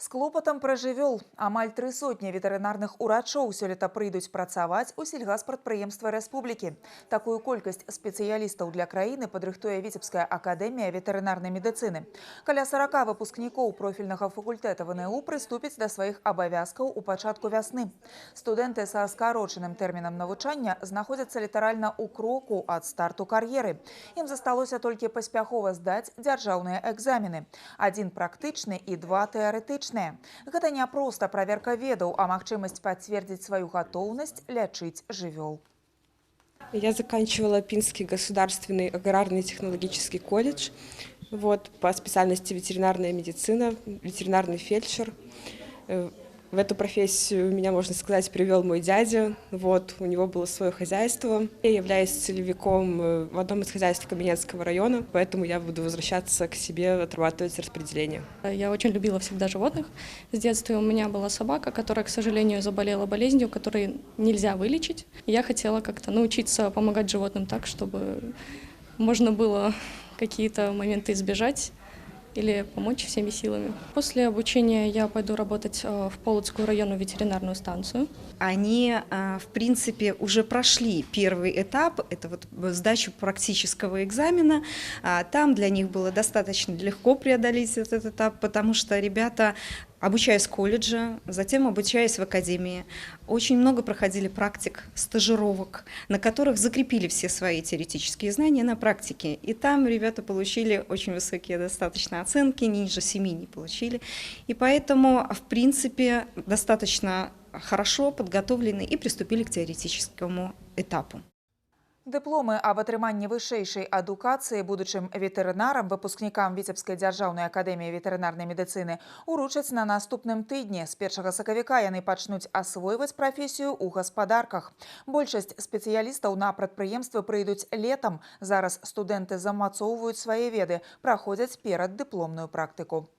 С клопатам пра жывёл. Амаль 300 ветэрынарных урачоў сёлета прыйдуць працаваць у сельгаспрадпрыемства рэспублікі. Такую колькасць спецыялістаў для краіны падрыхтуе Віцебская акадэмія ветэрынарнай медыцыны. Каля 40 выпускнікоў профільнага факультэта ВНУ прыступяць да сваіх абавязкаў у пачатку вясны. Студэнты са скарочаным тэрмінам навучання знаходзяцца літаральна ў кроку ад старту кар'еры. Ім засталося толькі паспяхова здаць дзяржаўныя экзамены. Адзін практычны і два тэарэтычныя. Гэта не проста праверка ведаў, а магчымасць пацвердзіць сваю гатоўнасць лячыць жывёл. Я заканчивала Пинский государственный аграрный технологический колледж по специальности ветеринарная медицина, ветеринарный фельдшер. В эту профессию меня, можно сказать, привел мой дядя. У него было свое хозяйство. Я являюсь целевиком в одном из хозяйств Каменецкого района, поэтому я буду возвращаться к себе, отрабатывать распределение. Я очень любила всегда животных. С детства у меня была собака, которая, к сожалению, заболела болезнью, которую нельзя вылечить. Я хотела как-то научиться помогать животным так, чтобы можно было какие-то моменты избежать или помочь всеми силами. После обучения я пойду работать в Полоцкую районную ветеринарную станцию. Они, в принципе, уже прошли первый этап, это сдачу практического экзамена. Там для них было достаточно легко преодолеть этот этап, потому что ребята, обучаясь в колледже, затем обучаясь в академии, очень много проходили практик, стажировок, на которых закрепили все свои теоретические знания на практике. И там ребята получили очень высокие достаточно оценки, ниже 7 не получили. И поэтому, в принципе, достаточно хорошо подготовлены и приступили к теоретическому этапу. Дыпломы аб атрыманні вышэйшай адукацыі будучым ветэрынарам, выпускнікам Віцебскай дзяржаўнай акадэміі ветэрынарнай медыцыны уручаць на наступным тыдні. З 1 сакавіка яны пачнуць асвойваць прафесію ў гаспадарках. Большасць спецыялістаў на прадпрыемствы прыйдуць летам. Зараз студэнты замацоўваюць свае веды, праходзяць пераддыпломную практыку.